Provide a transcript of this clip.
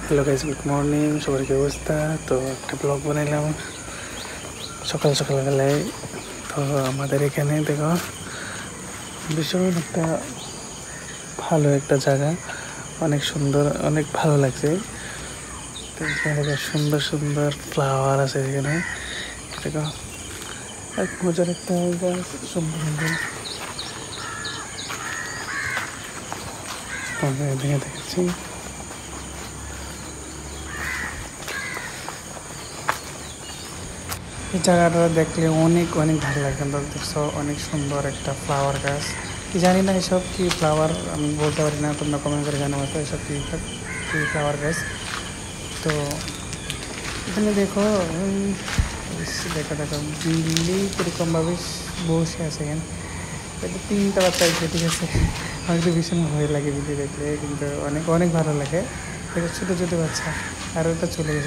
Hello guys, good morning. সবার কি অবস্থা? তো একটা ব্লগ বানাইলাম সকালবেলায়। তো আমাদের এখানে দেখো ভীষণ একটা ভালো একটা জায়গা, অনেক সুন্দর, অনেক ভালো লাগছে। তো এখানে দেখো সুন্দর সুন্দর ফ্লাওয়ার আছে এখানে। দেখো এক মজার একটা গাছ, সুন্দর সুন্দর এদিকে দেখেছি। এই জায়গাটা দেখলে অনেক অনেক ভালো লাগে। কিন্তু দেখছো অনেক সুন্দর একটা ফ্লাওয়ার গাছ। কি জানি না এসব কি ফ্লাওয়ার, আমি বলতে পারি না, তোমরা কমেন্ট করে জানাবো তো এসব কি কি ফ্লাওয়ার গাছ। তো এখানে দেখো দেখো দেখো বিল্লি কীরকমভাবে বসে আছে এখানে। এটা 3টা বাচ্চা আছে, ঠিক আছে। আমার তো ভীষণ ভয় লাগে বিল্লি দেখলে, কিন্তু অনেক অনেক ভালো লাগে। দেখো ছোটো ছোটো বাচ্চা, আর ওটা চলে গেছে।